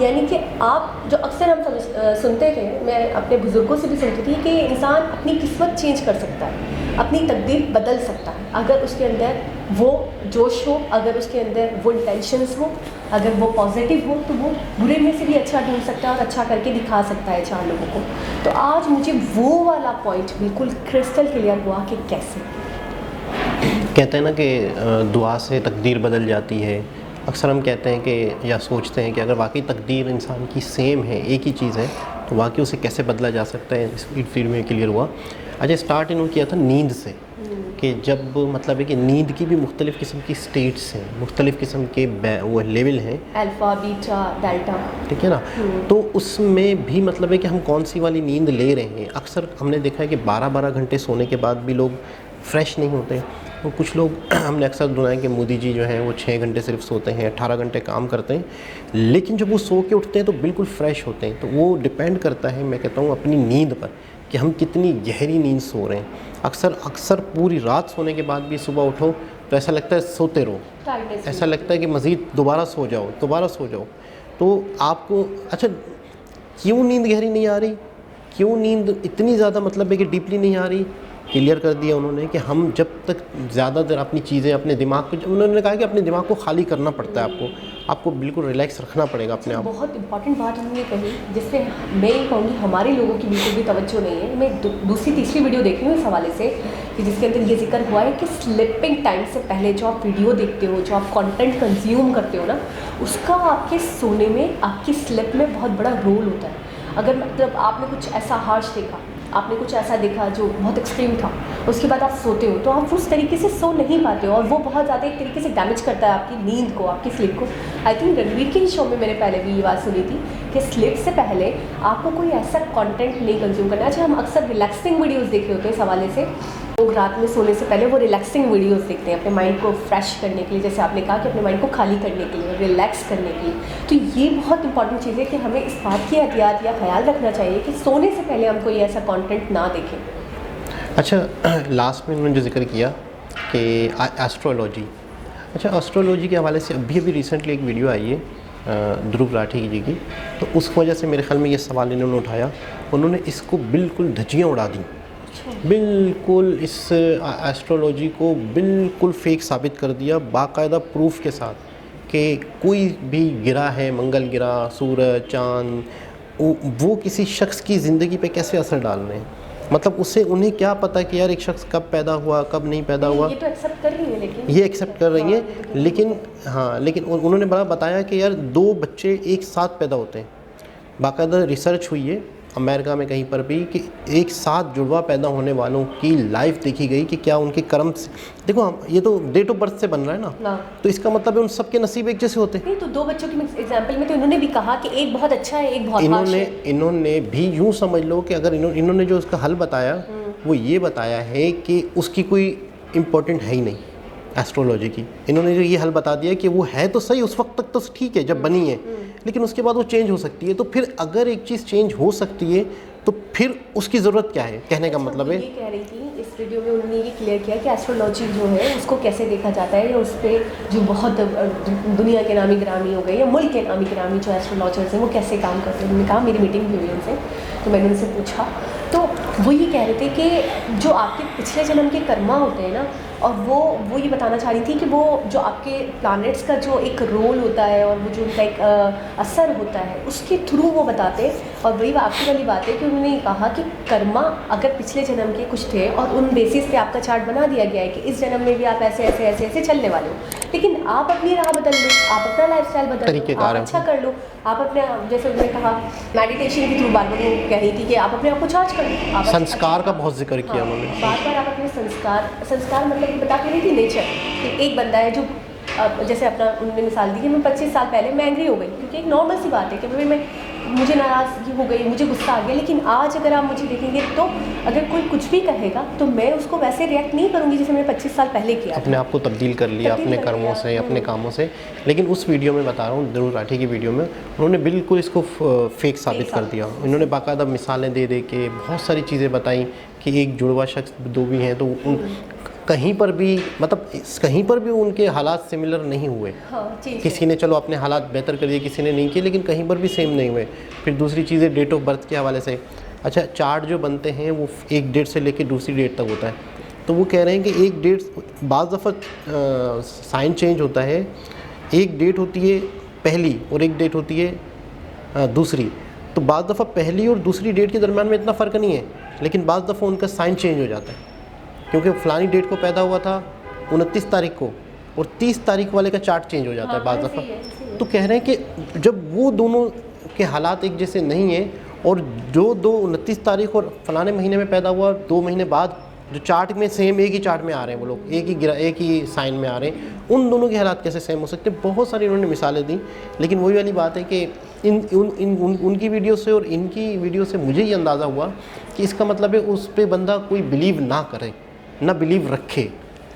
यानी कि आप जो अक्सर हम सुनते थे, मैं अपने बुज़ुर्गों से भी सुनती थी कि इंसान अपनी किस्मत चेंज कर सकता है, अपनी तकदीर बदल सकता है अगर उसके अंदर वो जोश हो, अगर उसके अंदर वो इंटेंशंस हो, अगर वो पॉजिटिव हो, तो वो बुरे में से भी अच्छा ढूंढ सकता है और अच्छा करके दिखा सकता है 4 लोगों को। तो आज मुझे वो वाला पॉइंट बिल्कुल क्रिस्टल क्लियर हुआ कि कैसे। कहते हैं ना कि दुआ से तकदीर बदल जाती है। अक्सर हम कहते हैं कि या सोचते हैं कि अगर वाकई तकदीर इंसान की सेम है, एक ही चीज़ है, तो वाकई उसे कैसे बदला जा सकता है, इस फील्ड में क्लियर हुआ। अच्छा, स्टार्ट इन्होंने किया था नींद से, कि जब मतलब है कि नींद की भी मुख्तलिफ़ किस्म की स्टेट्स हैं, मुख्तलिफ़ किस्म के वो लेवल हैं, अल्फ़ा, बीटा, डेल्टा, ठीक है ना। तो उसमें भी मतलब है कि हम कौन सी वाली नींद ले रहे हैं। अक्सर हमने देखा है कि 12-12 घंटे सोने के बाद भी लोग फ्रेश नहीं होते। तो कुछ लोग हमने अक्सर सुना है कि मोदी जी जो हैं वो 6 घंटे सिर्फ सोते हैं, 18 घंटे काम करते हैं, लेकिन जब वो सो के उठते हैं तो बिल्कुल फ्रेश होते हैं। तो वो डिपेंड करता है, मैं कहता हूँ, अपनी नींद पर कि हम कितनी गहरी नींद सो रहे हैं। अक्सर पूरी रात सोने के बाद भी सुबह उठो तो ऐसा लगता है सोते रहो, ऐसा लगता है कि मज़ीद दोबारा सो जाओ। तो आपको अच्छा क्यों नींद गहरी नहीं आ रही, क्यों नींद इतनी ज़्यादा मतलब है कि डीपली नहीं आ रही, क्लियर कर दिया उन्होंने कि हम जब तक ज़्यादा देर अपनी चीज़ें, अपने दिमाग को, उन्होंने कहा कि अपने दिमाग को खाली करना पड़ता है, आपको बिल्कुल रिलैक्स रखना पड़ेगा अपने आप। बहुत इंपॉर्टेंट बात उन्होंने कही जिससे मैं ये कहूँगी हमारे लोगों की बिल्कुल भी तवज्जो नहीं है। मैं दूसरी तीसरी वीडियो देख रही हूँ इस हवाले से कि जिसके अंदर ये जिक्र हुआ है कि स्लीपिंग टाइम से पहले जो आप वीडियो देखते हो, जो आप कंटेंट कंज्यूम करते हो ना, उसका आपके सोने में, आपकी स्लिप में बहुत बड़ा रोल होता है। अगर मतलब आपने कुछ ऐसा हार्श देखा, आपने कुछ ऐसा देखा जो बहुत एक्सट्रीम था, उसके बाद आप सोते हो तो आप उस तरीके से सो नहीं पाते हो और वो बहुत ज़्यादा एक तरीके से डैमेज करता है आपकी नींद को, आपकी स्लीप को। आई थिंक रणवीर के ही शो में मैंने पहले भी ये बात सुनी थी कि स्लीप से पहले आपको कोई ऐसा कंटेंट नहीं कंज्यूम करना। अच्छा, हम अक्सर रिलैक्सिंग वीडियोस देख रहे होते हैं इस हवाले से, लोग रात में सोने से पहले वो रिलैक्सिंग वीडियोस देखते हैं अपने माइंड को फ्रेश करने के लिए, जैसे आपने कहा कि अपने माइंड को खाली करने के लिए, रिलैक्स करने के लिए। तो ये बहुत इंपॉर्टेंट चीज़ है कि हमें इस बात की एहतियात या ख्याल रखना चाहिए कि सोने से पहले हम कोई ऐसा कंटेंट ना देखें। अच्छा, लास्ट में उन्होंने जो जिक्र किया कि एस्ट्रोलॉजी, अच्छा एस्ट्रोलॉजी के हवाले से अभी रिसेंटली एक वीडियो आई है ध्रुव राठी जी की, तो उस वजह से मेरे ख्याल में ये सवाल इन्होंने उठाया, उन्होंने इसको बिल्कुल धज्जियाँ उड़ा दी, बिल्कुल इस एस्ट्रोलॉजी को बिल्कुल फेक साबित कर दिया, बाकायदा प्रूफ के साथ कि कोई भी गिरा है, मंगल गिरा, सूरज, चाँद, वो किसी शख्स की ज़िंदगी पे कैसे असर डाल रहे हैं। मतलब उससे उन्हें क्या पता कि यार एक शख्स कब पैदा हुआ, कब नहीं पैदा हुआ। ये तो एक्सेप्ट कर रही है, लेकिन ये एक्सेप्ट कर रही है, लेकिन उन्होंने बड़ा बताया कि यार 2 बच्चे एक साथ पैदा होते हैं। बाकायदा रिसर्च हुई है अमेरिका में कहीं पर भी कि एक साथ जुड़वा पैदा होने वालों की लाइफ देखी गई कि क्या उनके कर्म से, देखो ये तो डेट ऑफ बर्थ से बन रहा है ना, तो इसका मतलब है उन सबके नसीब एक जैसे होते हैं। नहीं तो 2 बच्चों की एग्जांपल में तो इन्होंने भी कहा कि एक बहुत अच्छा है, एक बहुत हाश है। इन्होंने भी यूँ समझ लो कि अगर इन्होंने जो उसका हल बताया वो ये बताया है कि उसकी कोई इम्पोर्टेंट है ही नहीं एस्ट्रोलॉजी की। इन्होंने जो ये हल बता दिया कि वो है तो सही, उस वक्त तक तो ठीक है जब बनी है, लेकिन उसके बाद वो चेंज हो सकती है। तो फिर अगर एक चीज़ चेंज हो सकती है तो फिर उसकी ज़रूरत क्या है, कहने का मतलब है। ये कह रही थी इस वीडियो में, उन्होंने ये क्लियर किया कि एस्ट्रोलॉजी जो है उसको कैसे देखा जाता है, या उस पर जो बहुत दुनिया के नामी गिरामी हो गए या मुल्क के नामी गिरामी जो एस्ट्रोलॉजर्स हैं वो कैसे काम करते हैं। उन्होंने कहा, मेरी मीटिंग भी हुई उनसे, तो मैंने उनसे पूछा तो वो ये कह रहे थे कि जो आपके पिछले जन्म के कर्मा होते हैं ना, और वो ये बताना चाह रही थी कि वो जो आपके प्लैनेट्स का जो एक रोल होता है और वो जो उनका एक असर होता है उसके थ्रू वो बताते हैं। और वही आखिरी वाली बात है कि उन्होंने ये कहा कि कर्मा अगर पिछले जन्म के कुछ थे और उन बेसिस पे आपका चार्ट बना दिया गया है कि इस जन्म में भी आप ऐसे ऐसे ऐसे ऐसे चलने वाले हो, लेकिन आप अपनी राह बदल लो, आप अपना लाइफस्टाइल बदल लो, आप अच्छा कर लो, आप अपने, जैसे उन्होंने कहा मेडिटेशन के थ्रू बार बार कह रही थी कि आप अपने आप को चार्ज कर लो, संस्कार का बहुत जिक्र किया उन्होंने। बार बार आप अपने संस्कार मतलब बता के नहीं थी नेचर कि एक बंदा है जो जैसे अपना उन्होंने मिसाल दी कि मैं 25 साल पहले मैं एंग्री हो गई, क्योंकि एक नॉर्मल सी बात है कि भाई मुझे नाराज़गी हो गई, मुझे गुस्सा आ गया, लेकिन आज अगर आप मुझे देखेंगे तो अगर कोई कुछ भी कहेगा तो मैं उसको वैसे रिएक्ट नहीं करूँगी जैसे मैंने 25 साल पहले किया। अपने आप को तब्दील कर लिया अपने कर्मों से, अपने कामों से। लेकिन उस वीडियो में बता रहा हूँ, ध्रुव राठी की वीडियो में उन्होंने बिल्कुल इसको फेक साबित कर दिया। उन्होंने बाकायदा मिसालें दे दे के बहुत सारी चीज़ें बताई कि एक जुड़वा शख्स 2 भी हैं तो कहीं पर भी मतलब कहीं पर भी उनके हालात सिमिलर नहीं हुए। किसी ने चलो अपने हालात बेहतर कर दिए, किसी ने नहीं किए, लेकिन कहीं पर भी सेम नहीं हुए। फिर दूसरी चीज़ें डेट ऑफ बर्थ के हवाले से, अच्छा चार्ट जो बनते हैं वो एक डेट से लेकर दूसरी डेट तक होता है। तो वो कह रहे हैं कि एक डेट, बाज़ दफ़ा साइन चेंज होता है, एक डेट होती है पहली और एक डेट होती है दूसरी। तो बाज़ दफ़ा पहली और दूसरी डेट के दरम्यान में इतना फ़र्क नहीं है, लेकिन बाज़ दफ़ा उनका साइन चेंज हो जाता है, क्योंकि फलानी डेट को पैदा हुआ था 29 तारीख को और 30 तारीख वाले का चार्ट चेंज हो जाता है बाज़ दफ़ा। तो कह रहे हैं कि जब वो दोनों के हालात एक जैसे नहीं हैं और जो 29 तारीख और फलाने महीने में पैदा हुआ 2 महीने बाद जो चार्ट में सेम एक ही चार्ट में आ रहे हैं वो लोग, एक ही साइन में आ रहे हैं, उन दोनों के हालात कैसे सेम हो सकते हैं। बहुत सारी उन्होंने मिसालें दी, लेकिन वही वाली बात है कि उनकी वीडियो से और इनकी वीडियो से मुझे ये अंदाज़ा हुआ कि इसका मतलब है उस पर बंदा कोई बिलीव ना करे, ना बिलीव रखे,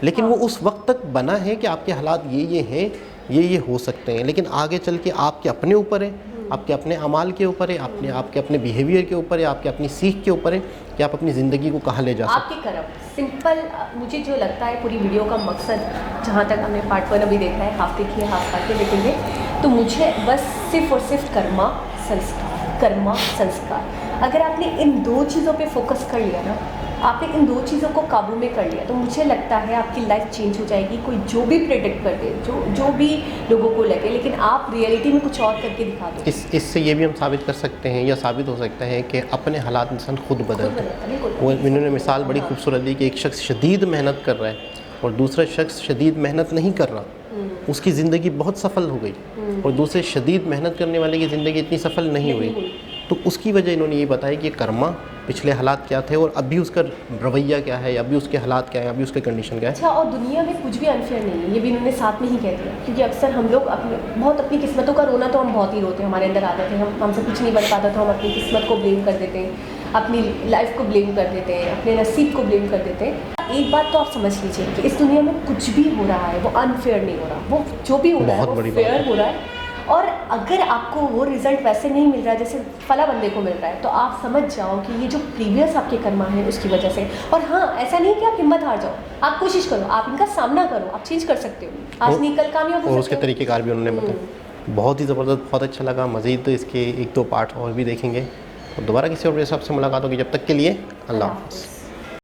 लेकिन वो उस वक्त तक बना है कि आपके हालात ये हैं, ये हो सकते हैं, लेकिन आगे चल के आपके अपने ऊपर है, आपके अपने अमाल के ऊपर है, आपके अपने बिहेवियर के ऊपर है, आपके अपनी सीख के ऊपर है कि आप अपनी ज़िंदगी को कहाँ ले जा सकते हैं। आपके कर्म सिंपल। मुझे जो लगता है पूरी वीडियो का मकसद, जहाँ तक हमने पार्ट 1 अभी देखा है, हाफ देखिए, हाफ पार्ट के देखेंगे, तो मुझे बस सिर्फ और सिर्फ कर्मा संस्कार, अगर आपने इन 2 चीज़ों पे फोकस कर लिया ना, आपने इन 2 चीज़ों को काबू में कर लिया, तो मुझे लगता है आपकी लाइफ चेंज हो जाएगी। कोई जो भी प्रेडिक्ट कर दे, जो भी लोगों को लगे, लेकिन आप रियलिटी में कुछ और करके दिखा दो। इससे ये भी हम साबित कर सकते हैं या साबित हो सकता है कि अपने हालात इंसान खुद बदलता है। वो इन्होंने मिसाल बड़ी खूबसूरत दी कि एक शख्स शदीद मेहनत कर रहा है और दूसरा शख्स शदीद मेहनत नहीं कर रहा, उसकी ज़िंदगी बहुत सफल हो गई, और दूसरे शदीद मेहनत करने वाले की ज़िंदगी इतनी सफल नहीं हुई। तो उसकी वजह इन्होंने ये बताया कि कर्मा पिछले हालात क्या थे और अभी उसका रवैया क्या है, अभी उसके हालात क्या है, अभी उसके कंडीशन क्या है। अच्छा, और दुनिया में कुछ भी अनफेयर नहीं है, ये भी इन्होंने साथ में ही कह दिया, क्योंकि अक्सर हम लोग अपनी किस्मतों का रोना तो हम बहुत ही रोते हैं, हमारे अंदर आदत है, हमसे कुछ नहीं बन पाता तो हम अपनी किस्मत को ब्लेम कर देते हैं, अपनी लाइफ को ब्लेम कर देते हैं, अपने नसीब को ब्लेम कर देते हैं। एक बात तो आप समझ लीजिए कि इस दुनिया में कुछ भी हो रहा है वो अनफेयर नहीं हो रहा, वो जो भी हो रहा है वो फेयर हो रहा है। और अगर आपको वो रिज़ल्ट वैसे नहीं मिल रहा है जैसे फला बंदे को मिल रहा है, तो आप समझ जाओ कि ये जो प्रीवियस आपके कर्मा है उसकी वजह से। और हाँ, ऐसा नहीं कि आप हिम्मत हार जाओ, आप कोशिश करो, आप इनका सामना करो, आप चेंज कर सकते हो, आज नहीं कल कामयाब हो सकते हो। और उसके तरीक़ेकार भी उन्होंने बताया, बहुत ही ज़बरदस्त, बहुत अच्छा लगा। मज़ीद इसके 1-2 पार्ट और भी देखेंगे, और दोबारा किसी और के हिसाब से मुलाकात होगी। जब तक के लिए अल्लाह हाफ़िज़।